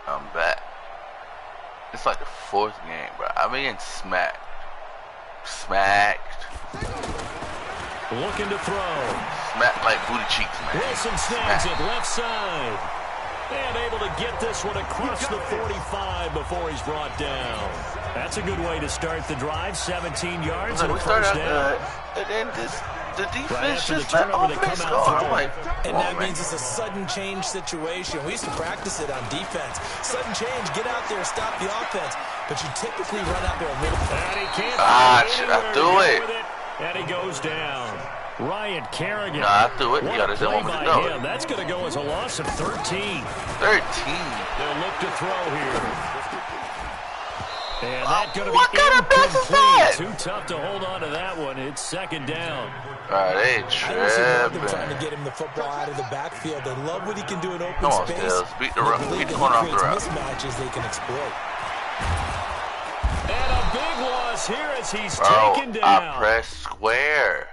I'm back. It's like the fourth game, bro. I'm being smacked. Smacked. Looking to throw. Smacked like booty cheeks, man. Wilson snags it left side. And able to get this one across the 45 before he's brought down. That's a good way to start the drive. 17 yards and a first down. And then the defense just let offense go. I'm like, and that means it's a sudden change situation. We used to practice it on defense. Sudden change, get out there, stop the offense. But you typically run out there a little bit. And he can't should I do it? And he goes down. Ryan Kerrigan. Nah, I threw it. You got to tell him to go. That's going to go as a loss of 13. 13. They'll look to throw here. And that's going to be what kind of pass is that? Too tough to hold on to that one. It's second down. They They're tripping. trying to get him the football out of the backfield. They love what he can do in open Come on, space. Stills. Beat the corner off the route. Mismatches they can exploit. And a big loss here as he's taken down. I pressed square.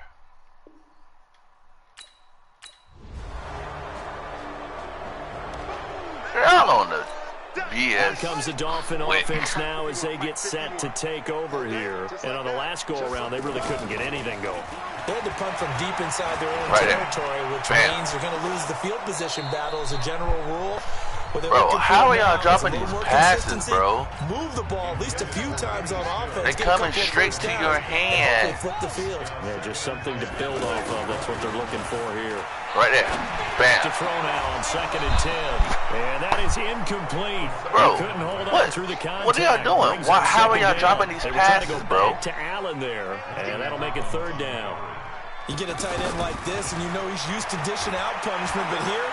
Y'all on the BS. Here comes the Dolphin offense now as they get set to take over here. And on the last go-around, they really couldn't get anything going. They had to punt from deep inside their own territory, which means they're going to lose the field position battle as a general rule. Bro, how are y'all dropping these passes, bro? Move the ball at least a few times on offense. They coming straight to your hand. Flip the field. Yeah, just something to build off of. That's what they're looking for here. Right there. Bam. To throw now on 2nd and 10. And that is incomplete. Bro, couldn't hold on through the contact. What are y'all doing? How are y'all dropping these passes, bro? To Allen there. And that'll make it 3rd down. You get a tight end like this, and you know he's used to dishing out punishment, but here,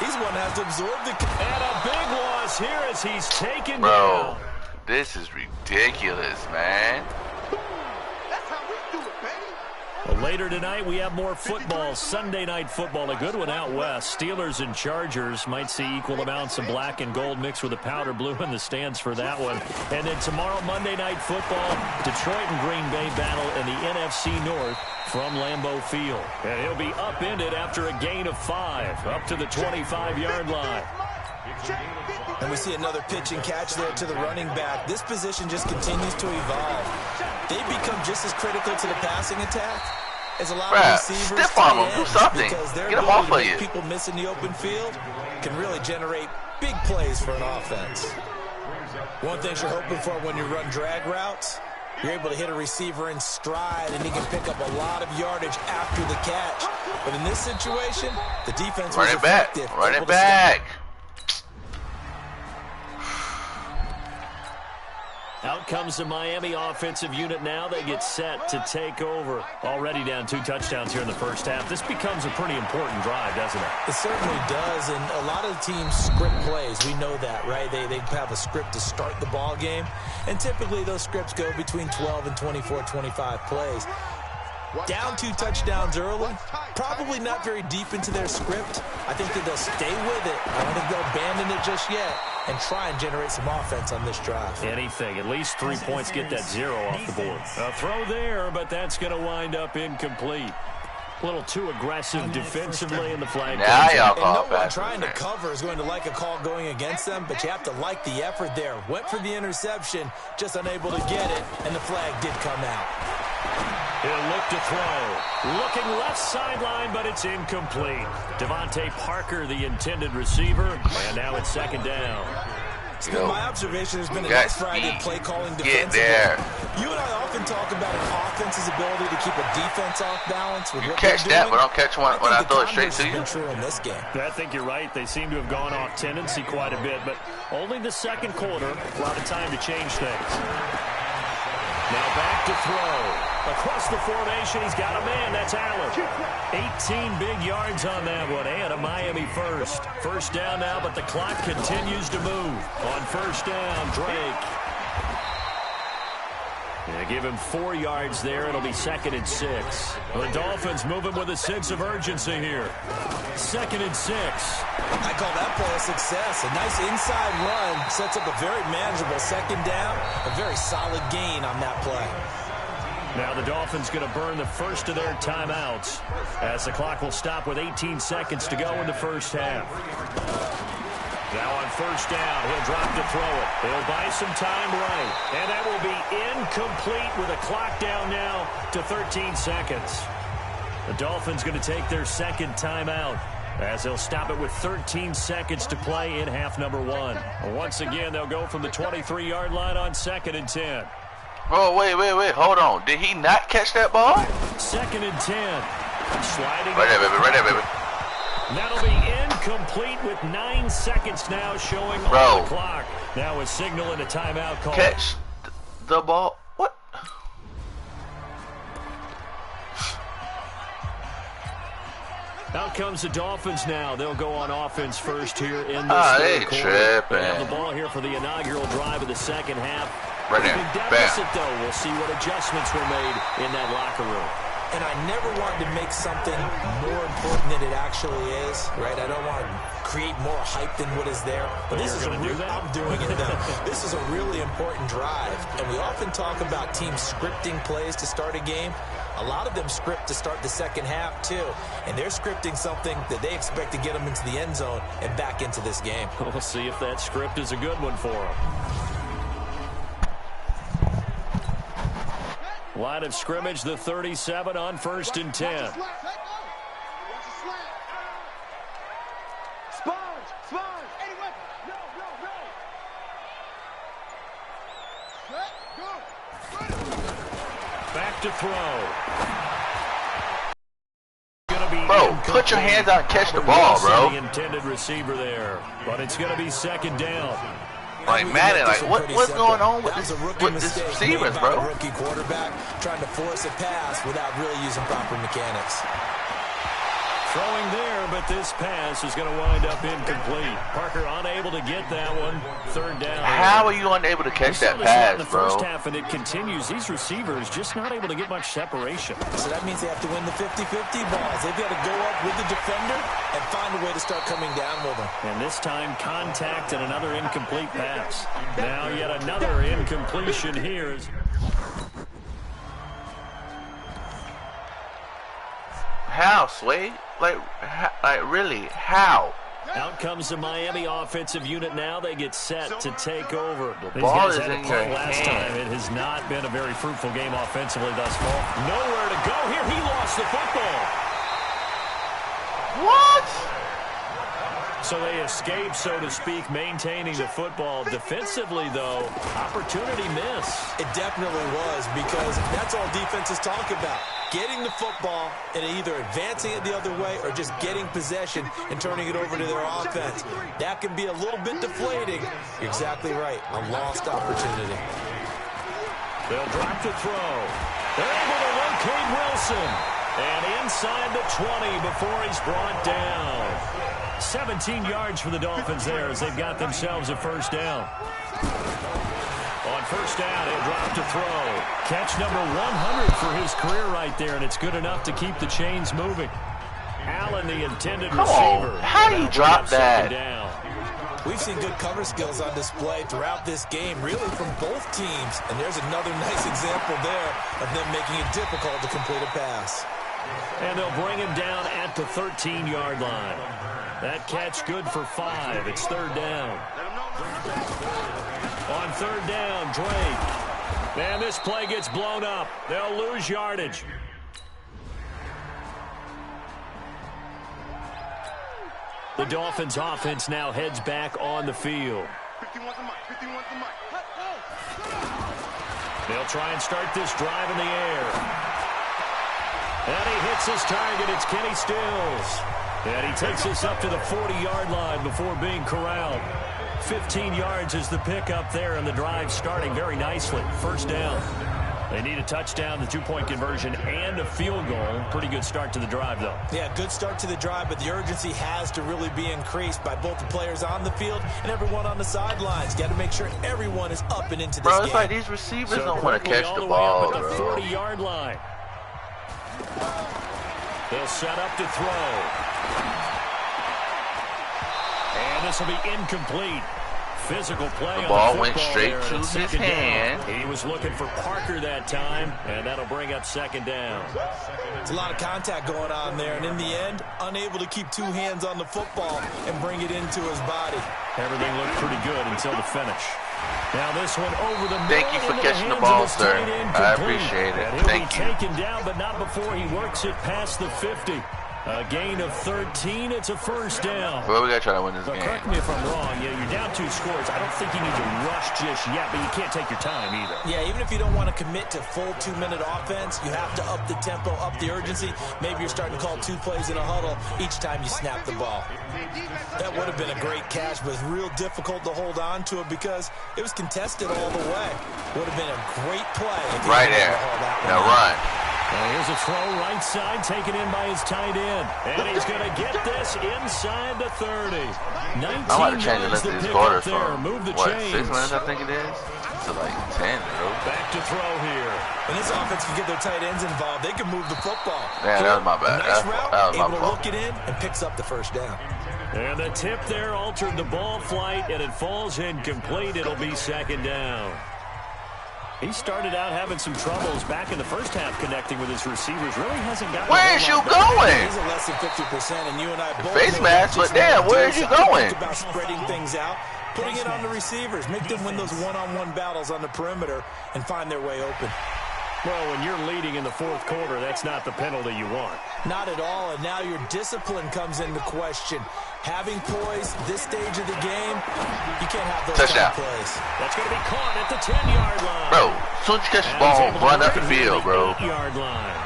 he's one that has to absorb the... And a big loss here as he's taken down. Bro, this is ridiculous, man. Well, later tonight, we have more football. Sunday night football, a good one out west. Steelers and Chargers might see equal amounts of black and gold mixed with a powder blue in the stands for that one. And then tomorrow, Monday night football, Detroit and Green Bay battle in the NFC North from Lambeau Field. And he'll be upended after a gain of 5, up to the 25-yard line. And we see another pitch and catch there to the running back. This position just continues to evolve. They become just as critical to the passing attack as a lot of receivers. Stiff arm them, do something. Get them off of you. People miss in the open field can really generate big plays for an offense. One thing you're hoping for when you run drag routes, you're able to hit a receiver in stride, and he can pick up a lot of yardage after the catch. But in this situation, the defense was effective. Run it back. Out comes the Miami offensive unit now. They get set to take over. Already down 2 touchdowns here in the first half. This becomes a pretty important drive, doesn't it? It certainly does, and a lot of the teams script plays. We know that, right? They have a script to start the ball game, and typically those scripts go between 12 and 24, 25 plays. Down 2 touchdowns early, probably not very deep into their script. I think that they'll stay with it. I don't think they'll abandon it just yet and try and generate some offense on this drive. Anything. At least 3 points, get that 0 off the board. A throw there, but that's going to wind up incomplete. A little too aggressive defensively in the flag. Now y'all and call no one trying to cover is going to like a call going against them, but you have to like the effort there. Went for the interception, just unable to get it, and the flag did come out. He'll look to throw. Looking left sideline, but it's incomplete. Devontae Parker, the intended receiver, and now it's 2nd down. My observation has been a nice variety of play calling defensively. You and I often talk about an offense's ability to keep a defense off balance. With you what catch that, doing. but don't catch one when I throw it straight to you. True in this game. I think you're right. They seem to have gone off tendency quite a bit, but only the 2nd quarter. A lot of time to change things. Now back to throw. Across the formation, he's got a man. That's Allen. 18 big yards on that one, and a Miami first. First down now, but the clock continues to move. On first down, Drake. They give him 4 yards there. It'll be 2nd and 6. The Dolphins moving with a sense of urgency here. 2nd and 6. I call that play a success. A nice inside run sets up a very manageable 2nd down. A very solid gain on that play. Now the Dolphins going to burn the first of their timeouts as the clock will stop with 18 seconds to go in the first half. Now on first down, he'll drop to throw it. He'll buy some time right. And that will be incomplete with a clock down now to 13 seconds. The Dolphins going to take their second timeout as they'll stop it with 13 seconds to play in half number one. Once again, they'll go from the 23-yard line on 2nd and 10. Oh, wait. Hold on. Did he not catch that ball? 2nd and 10. Sliding. Right there, baby. That'll be incomplete with 9 seconds now showing on the clock. Now a signal and a timeout call. Catch the ball. What? Out comes the Dolphins now. They'll go on offense first here in this third quarter. They have the ball here for the inaugural drive of the second half. Right there. Big deficit, though. We'll see what adjustments were made in that locker room. And I never wanted to make something more important than it actually is, right? I don't want to create more hype than what is there. But this is I'm doing it now. This is a really important drive. And we often talk about teams scripting plays to start a game. A lot of them script to start the second half, too. And they're scripting something that they expect to get them into the end zone and back into this game. We'll see if that script is a good one for them. Line of scrimmage, the 37 on 1st and 10. Back to throw. Bro, put your hands out and catch the ball, bro. The intended receiver there, but it's going to be 2nd down. Like Madden, like what's going on with this receivers, bro? Rookie quarterback trying to force a pass without really using proper mechanics. Throwing there, but this pass is going to wind up incomplete. Parker unable to get that one. 3rd down. How are you unable to catch that pass, in the bro? first half, and it continues. These receivers just not able to get much separation. So that means they have to win the 50-50 balls. They've got to go up with the defender and find a way to start coming down with them. And this time, contact and another incomplete pass. Now yet another incompletion here. How, Sway? Like really, how? Out comes the Miami offensive unit now. They get set to take over. The ball is in your last hand. time. It has not been a very fruitful game offensively thus far. Nowhere to go here. He lost the football. What? So they escape, so to speak, maintaining the football. Defensively, though, opportunity miss. It definitely was, because that's all defenses talk about. Getting the football and either advancing it the other way or just getting possession and turning it over to their offense. That can be a little bit deflating. You're exactly right. A lost opportunity. They'll drop to throw. They're able to locate Wilson. And inside the 20 before he's brought down. 17 yards for the Dolphins there as they've got themselves a 1st down. On 1st down, he'll drop to throw. Catch number 100 for his career right there, and it's good enough to keep the chains moving. Allen, the intended receiver. How do you drop that? We've seen good cover skills on display throughout this game, really from both teams. And there's another nice example there of them making it difficult to complete a pass. And they'll bring him down at the 13-yard line. That catch good for 5. It's 3rd down. On 3rd down, Drake. And this play gets blown up. They'll lose yardage. The Dolphins offense now heads back on the field. They'll try and start this drive in the air. And he hits his target. It's Kenny Stills. And he takes us up to the 40-yard line before being corralled. 15 yards is the pickup there, and the drive starting very nicely. 1st down. They need a touchdown, the 2-point conversion, and a field goal. Pretty good start to the drive, though. Yeah, good start to the drive, but the urgency has to really be increased by both the players on the field and everyone on the sidelines. Got to make sure everyone is up and into this game. Bro, it's like these receivers don't want to catch the ball, bro. bro. 40-yard line. They'll set up to throw. And this will be incomplete. Physical play. The ball on the went straight there, to his hand. He was looking for Parker that time, and that'll bring up second down. It's a lot of contact going on there, and in the end, unable to keep two hands on the football and bring it into his body. Everything looked pretty good until the finish. Now this one over the middle. Thank you for catching the ball, sir. I appreciate it. And he'll Thank be you. taken down, but not before he works it past the 50. A gain of 13. It's a first down. Well, we got to try to win this But game. correct me if I'm wrong. Yeah, you're down 2 scores. I don't think you need to rush just yet, but you can't take your time either. Yeah, even if you don't want to commit to full 2-minute offense, you have to up the tempo, up the urgency. Maybe you're starting to call 2 plays in a huddle each time you snap the ball. That would have been a great catch, but it's real difficult to hold on to it because it was contested all the way. Would have been a great play. If he Right was able there. to hold that one Now out. run. And here's a throw right side, taken in by his tight end. And he's going to get this inside the 30. 19 I'm about to change the length yards to of this pick quarter up there. from, Move the what, chains. 6 minutes I think it is? To like 10, bro. Back to throw here. When this offense can get their tight ends involved, they can move the football. Yeah, that was my bad. Nice That route, was my able to fault. look it in, and picks up the first down. And the tip there altered the ball flight, and it falls incomplete. It'll be second down. He started out having some troubles back in the first half connecting with his receivers. Really hasn't gotten. Where is you going? He's at less than 50%, and you and I both Face know mask, just but damn, what where to is do. you So I going? think about spreading things out, putting it on the receivers, make them win those one-on-one battles on the perimeter, and find their way open. Well, when you're leading in the fourth quarter, that's not the penalty you want. Not at all, and now your discipline comes into question. Having poise this stage of the game, you can't have those Touchdown. kind of plays. That's going to be caught at the 10-yard line. Bro, as soon as you catch the And ball, he's able to run up break the it field, to bro. 8-yard line.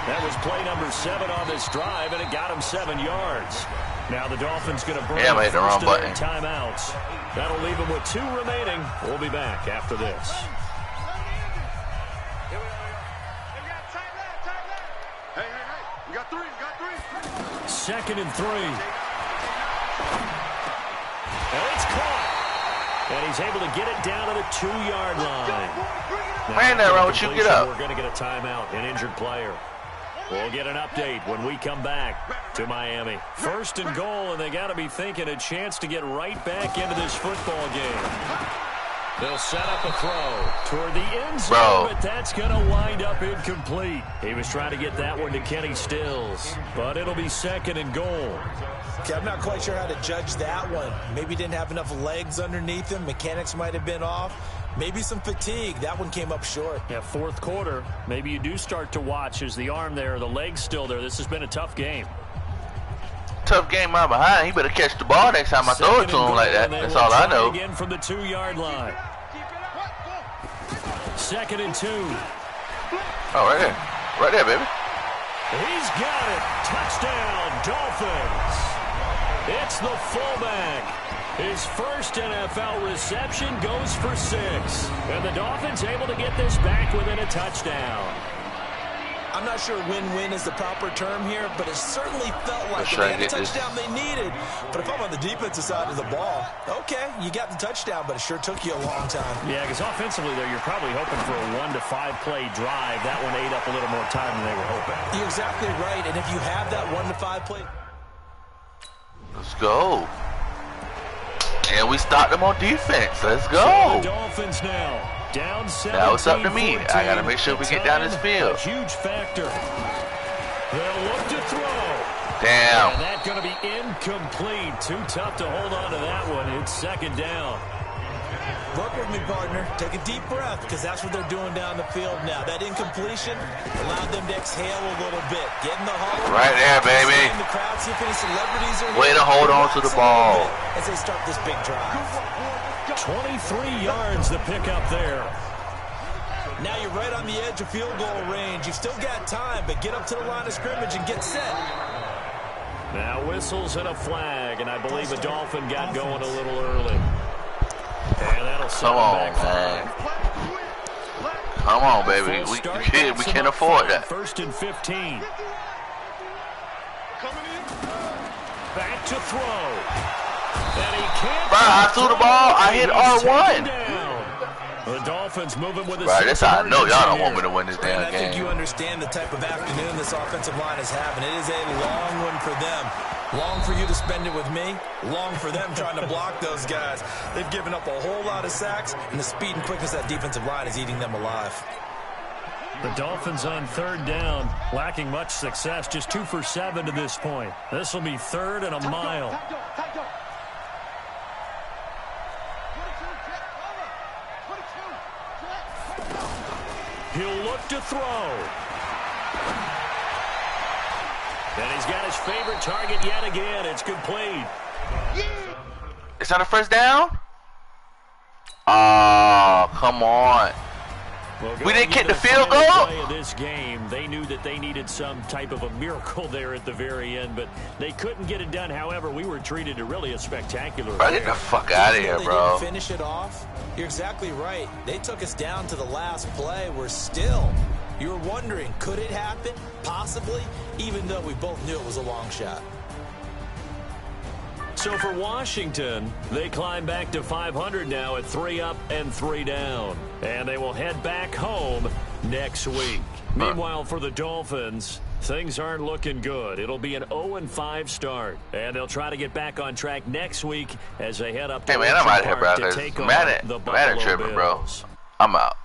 That was play number 7 on this drive, and it got him 7 yards. Now the Dolphins going to bring Yeah, I hit the wrong first of their button. timeouts. That'll leave them with 2 remaining. We'll be back after this. We got three. 2nd and 3. And it's caught. And he's able to get it down to the 2-yard line. Man, that wrong with you. Get up. We're going to get a timeout, an injured player. We'll get an update when we come back to Miami. 1st and goal, and they got to be thinking a chance to get right back into this football game. They'll set up a throw toward the end zone, Bro. but that's going to wind up incomplete. He was trying to get that one to Kenny Stills, but it'll be 2nd and goal. Okay, I'm not quite sure how to judge that one. Maybe didn't have enough legs underneath him. Mechanics might have been off. Maybe some fatigue. That one came up short. Yeah, fourth quarter, maybe you do start to watch as the arm there, the leg's still there. This has been a tough game. Tough game out behind. He better catch the ball next time I throw it to him like that. That's all I know. Again from the 2-yard line. 2nd and 2. Oh, right there. Right there, baby. He's got it. Touchdown, Dolphins. It's the fullback. His first NFL reception goes for 6. And the Dolphins able to get this back within a touchdown. I'm not sure win-win is the proper term here, but it certainly felt like Let's try they and had the get this. touchdown they needed. But if I'm on the defensive side of the ball, okay, you got the touchdown, but it sure took you a long time. Yeah, because offensively there, you're probably hoping for a 1 to 5 play drive. That one ate up a little more time than they were hoping. You're exactly right, and if you have that 1 to 5 play... Let's go. And we stopped them on defense. Let's So go. the Dolphins now down 17-14. Now it's up to me. I got to make sure we get down this Time, field. A huge factor. They'll look to throw. Damn. And that's going to be incomplete. Too tough to hold on to that one. It's 2nd down. Work with me, partner. Take a deep breath, because that's what they're doing down the field now. That incompletion allowed them to exhale a little bit. Get in the huddle. Right there, baby. In the crowd, see if any celebrities are Way here. to hold on to the Relax a ball. little bit as they start this big drive. 23 yards to pick up there. Now you're right on the edge of field goal range. You've still got time, but get up to the line of scrimmage and get set. Now whistles and a flag, and I believe a Dolphin got going a little early. And that'll set Come him on, back man. Come on, baby. Full We start can't backs him up afford 5, that. 1st and 15. Back to throw. And he can't. Bro, I threw the ball. I hit He's R1. taken down. The Dolphins moving with a Right, that's how I know y'all don't here. want me to win this And damn I think you game. understand the type of afternoon this offensive line is having. It is a long one for them. Long for you to spend it with me. Long for them trying to block those guys. They've given up a whole lot of sacks, and the speed and quickness of that defensive line is eating them alive. The Dolphins on third down, lacking much success, just 2 for 7 to this point. This will be 3rd and a mile. He'll look to throw. And he's got his favorite target yet again. It's complete. It's not a first down? Oh, come on. Well, we didn't kick the field goal? goal? Of this game, they knew that they needed some type of a miracle there at the very end, but they couldn't get it done. However, we were treated to really a spectacular Bro, get the fuck out of here, bro. They didn't finish it off. You're exactly right. They took us down to the last play. We're still. You were wondering, could it happen? Possibly, even though we both knew it was a long shot. So for Washington, they climb back to 500 now at 3 up and 3 down. And they will head back home next week. Meanwhile, for the Dolphins, things aren't looking good. It'll be an 0-5 start. And they'll try to get back on track next week as they head up to Hey, man, I'm out of here, bro. to take on Madden the Buffalo tripping, bro. Bills. I'm out.